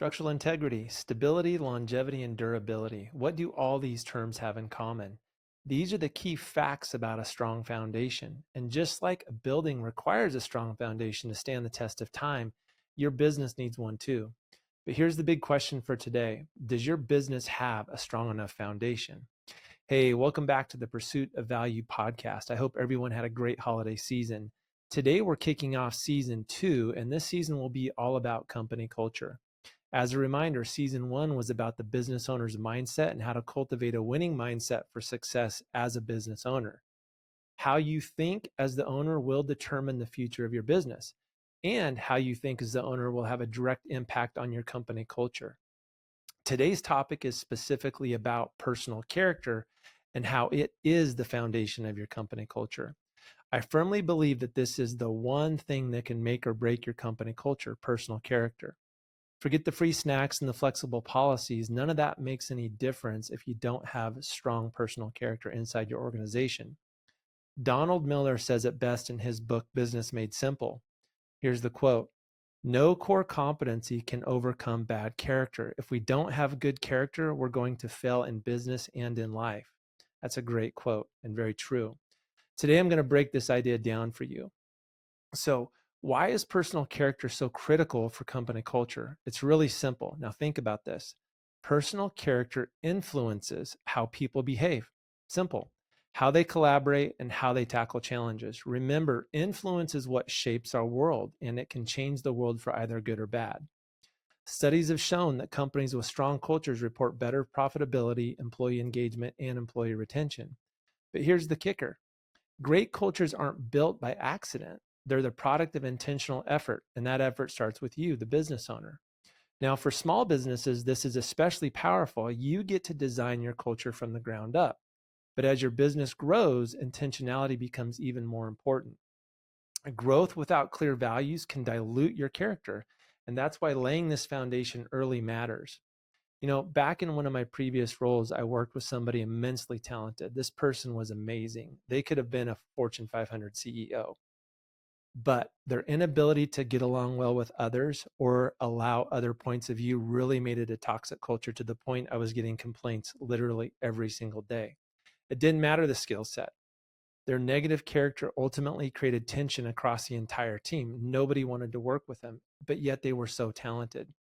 Structural integrity, stability, longevity, and durability. What do all these terms have in common? These are the key facts about a strong foundation. And just like a building requires a strong foundation to stand the test of time, your business needs one too. But here's the big question for today. Does your business have a strong enough foundation? Hey, welcome back to the Pursuit of Value podcast. I hope everyone had a great holiday season. Today, we're kicking off season 2, and this season will be all about company culture. As a reminder, season 1 was about the business owner's mindset and how to cultivate a winning mindset for success as a business owner. How you think as the owner will determine the future of your business, and how you think as the owner will have a direct impact on your company culture. Today's topic is specifically about personal character and how it is the foundation of your company culture. I firmly believe that this is the one thing that can make or break your company culture: personal character. Forget the free snacks and the flexible policies. None of that makes any difference if you don't have strong personal character inside your organization. Donald Miller says it best in his book, Business Made Simple. Here's the quote: "No core competency can overcome bad character. If we don't have good character, we're going to fail in business and in life." That's a great quote and very true. Today, I'm going to break this idea down for you. So, why is personal character so critical for company culture? It's really simple. Now, think about this. Personal character influences how people behave. Simple. How they collaborate and how they tackle challenges. Remember, influence is what shapes our world, and it can change the world for either good or bad. Studies have shown that companies with strong cultures report better profitability, employee engagement, and employee retention. But here's the kicker. Great cultures aren't built by accident. They're the product of intentional effort, and that effort starts with you, the business owner. Now, for small businesses, this is especially powerful. You get to design your culture from the ground up. But as your business grows, intentionality becomes even more important. Growth without clear values can dilute your character, and that's why laying this foundation early matters. Back in one of my previous roles, I worked with somebody immensely talented. This person was amazing. They could have been a Fortune 500 CEO, but their inability to get along well with others or allow other points of view really made it a toxic culture, to the point I was getting complaints literally every single day. It didn't matter the skill set. Their negative character ultimately created tension across the entire team. Nobody wanted to work with them, but yet they were so talented.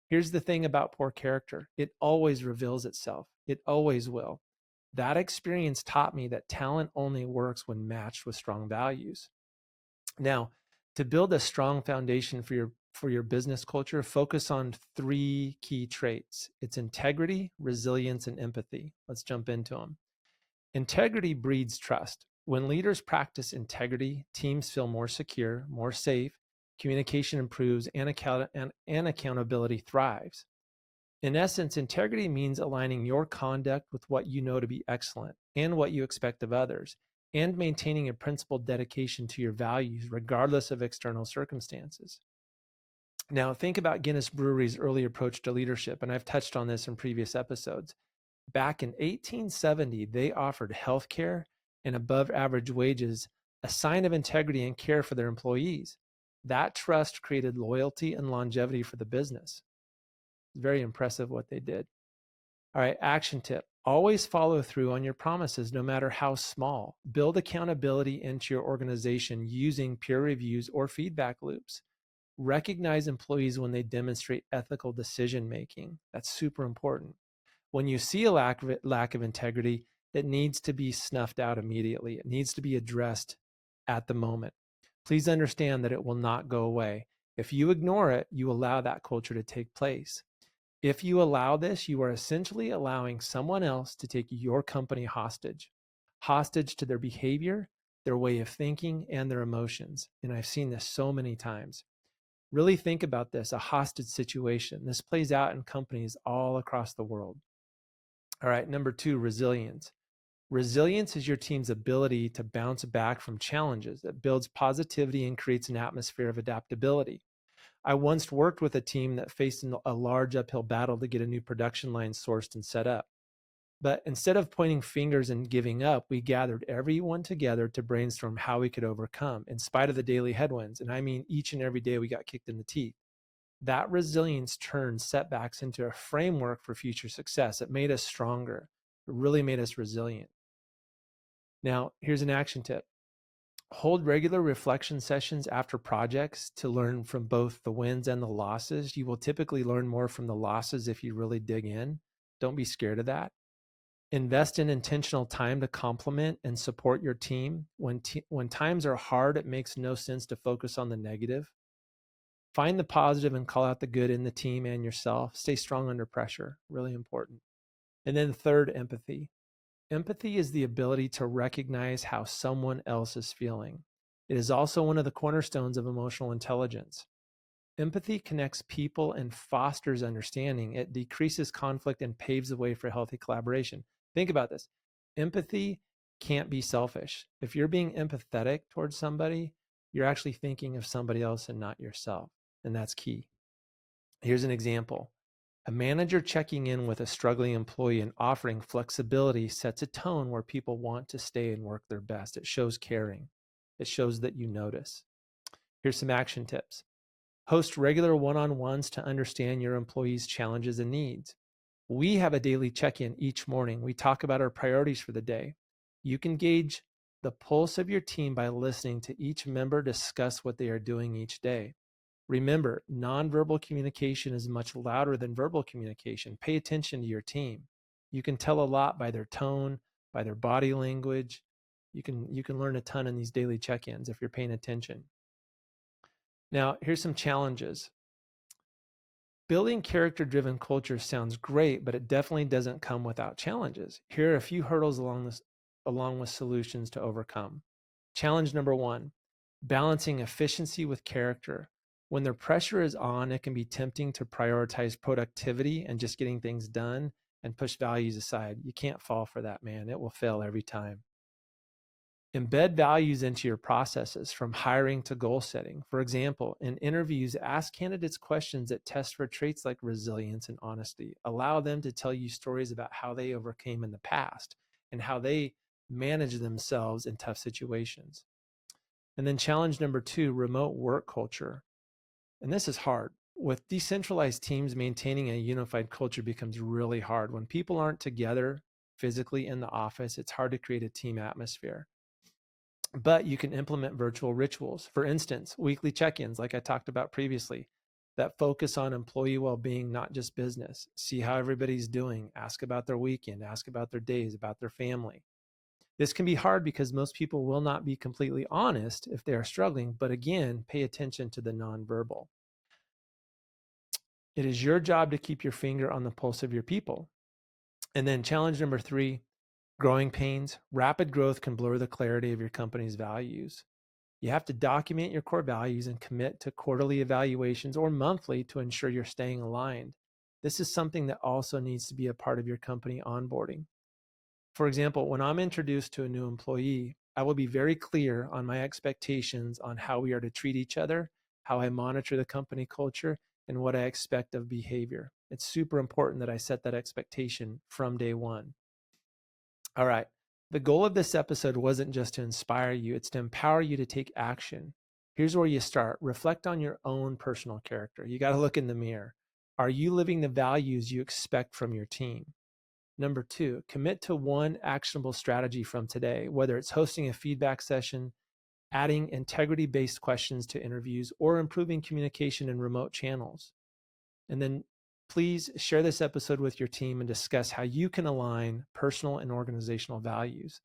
Here's the thing about poor character. It always reveals itself. It always will. That experience taught me that talent only works when matched with strong values. Now, to build a strong foundation for your business culture, focus on 3 key traits. It's integrity, resilience, and empathy. Let's jump into them. Integrity breeds trust. When leaders practice integrity, teams feel more secure, more safe, communication improves, and accountability thrives. In essence, integrity means aligning your conduct with what you know to be excellent and what you expect of others, and maintaining a principled dedication to your values regardless of external circumstances. Now, think about Guinness Brewery's early approach to leadership, and I've touched on this in previous episodes. Back in 1870, they offered healthcare and above average wages, a sign of integrity and care for their employees. That trust created loyalty and longevity for the business. Very impressive what they did. All right, action tip. Always follow through on your promises, no matter how small. Build accountability into your organization using peer reviews or feedback loops. Recognize employees when they demonstrate ethical decision making. That's super important. When you see a lack of integrity, it needs to be snuffed out immediately. It needs to be addressed at the moment. Please understand that it will not go away. If you ignore it, you allow that culture to take place. If you allow this, you are essentially allowing someone else to take your company hostage to their behavior, their way of thinking, and their emotions. And I've seen this so many times. Really think about this, a hostage situation. This plays out in companies all across the world. All right, number 2, resilience. Resilience is your team's ability to bounce back from challenges. It builds positivity and creates an atmosphere of adaptability. I once worked with a team that faced a large uphill battle to get a new production line sourced and set up. But instead of pointing fingers and giving up, we gathered everyone together to brainstorm how we could overcome in spite of the daily headwinds. And I mean, each and every day we got kicked in the teeth. That resilience turned setbacks into a framework for future success. It made us stronger. It really made us resilient. Now, here's an action tip. Hold regular reflection sessions after projects to learn from both the wins and the losses. You will typically learn more from the losses if you really dig in. Don't be scared of that. Invest in intentional time to complement and support your team. When times are hard, it makes no sense to focus on the negative. Find the positive and call out the good in the team and yourself. Stay strong under pressure, really important. And then third, empathy. Empathy is the ability to recognize how someone else is feeling. It is also one of the cornerstones of emotional intelligence. Empathy connects people and fosters understanding. It decreases conflict and paves the way for healthy collaboration. Think about this. Empathy can't be selfish. If you're being empathetic towards somebody, you're actually thinking of somebody else and not yourself. And that's key. Here's an example. A manager checking in with a struggling employee and offering flexibility sets a tone where people want to stay and work their best. It shows caring. It shows that you notice. Here's some action tips. Host regular one-on-ones to understand your employees' challenges and needs. We have a daily check-in each morning. We talk about our priorities for the day. You can gauge the pulse of your team by listening to each member discuss what they are doing each day. Remember, nonverbal communication is much louder than verbal communication. Pay attention to your team. You can tell a lot by their tone, by their body language. You can learn a ton in these daily check-ins if you're paying attention. Now, here's some challenges. Building character-driven culture sounds great, but it definitely doesn't come without challenges. Here are a few hurdles along with solutions to overcome. Challenge number 1, balancing efficiency with character. When the pressure is on, it can be tempting to prioritize productivity and just getting things done and push values aside. You can't fall for that, man. It will fail every time. Embed values into your processes from hiring to goal setting. For example, in interviews, ask candidates questions that test for traits like resilience and honesty. Allow them to tell you stories about how they overcame in the past and how they manage themselves in tough situations. And then challenge number 2, remote work culture. And this is hard. With decentralized teams, maintaining a unified culture becomes really hard. When people aren't together physically in the office, it's hard to create a team atmosphere. But you can implement virtual rituals. For instance, weekly check-ins, like I talked about previously, that focus on employee well-being, not just business. See how everybody's doing. Ask about their weekend. Ask about their days, about their family. This can be hard because most people will not be completely honest if they are struggling, but again, pay attention to the nonverbal. It is your job to keep your finger on the pulse of your people. And then challenge number 3, growing pains. Rapid growth can blur the clarity of your company's values. You have to document your core values and commit to quarterly evaluations or monthly to ensure you're staying aligned. This is something that also needs to be a part of your company onboarding. For example, when I'm introduced to a new employee, I will be very clear on my expectations on how we are to treat each other, how I monitor the company culture, and what I expect of behavior. It's super important that I set that expectation from day one. All right. The goal of this episode wasn't just to inspire you, it's to empower you to take action. Here's where you start. Reflect on your own personal character. You got to look in the mirror. Are you living the values you expect from your team? Number 2, commit to one actionable strategy from today, whether it's hosting a feedback session, adding integrity-based questions to interviews, or improving communication in remote channels. And then please share this episode with your team and discuss how you can align personal and organizational values.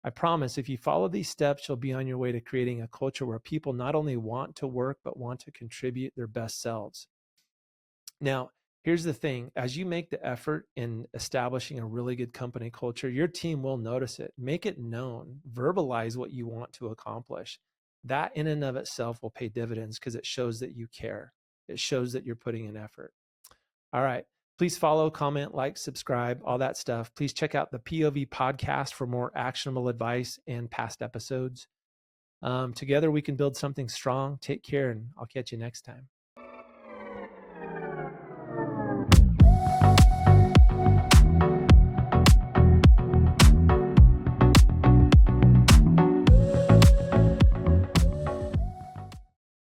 I promise if you follow these steps, you'll be on your way to creating a culture where people not only want to work, but want to contribute their best selves. Now, here's the thing. As you make the effort in establishing a really good company culture, your team will notice it. Make it known. Verbalize what you want to accomplish. That in and of itself will pay dividends because it shows that you care. It shows that you're putting in effort. All right. Please follow, comment, like, subscribe, all that stuff. Please check out the POV podcast for more actionable advice and past episodes. Together we can build something strong. Take care, and I'll catch you next time.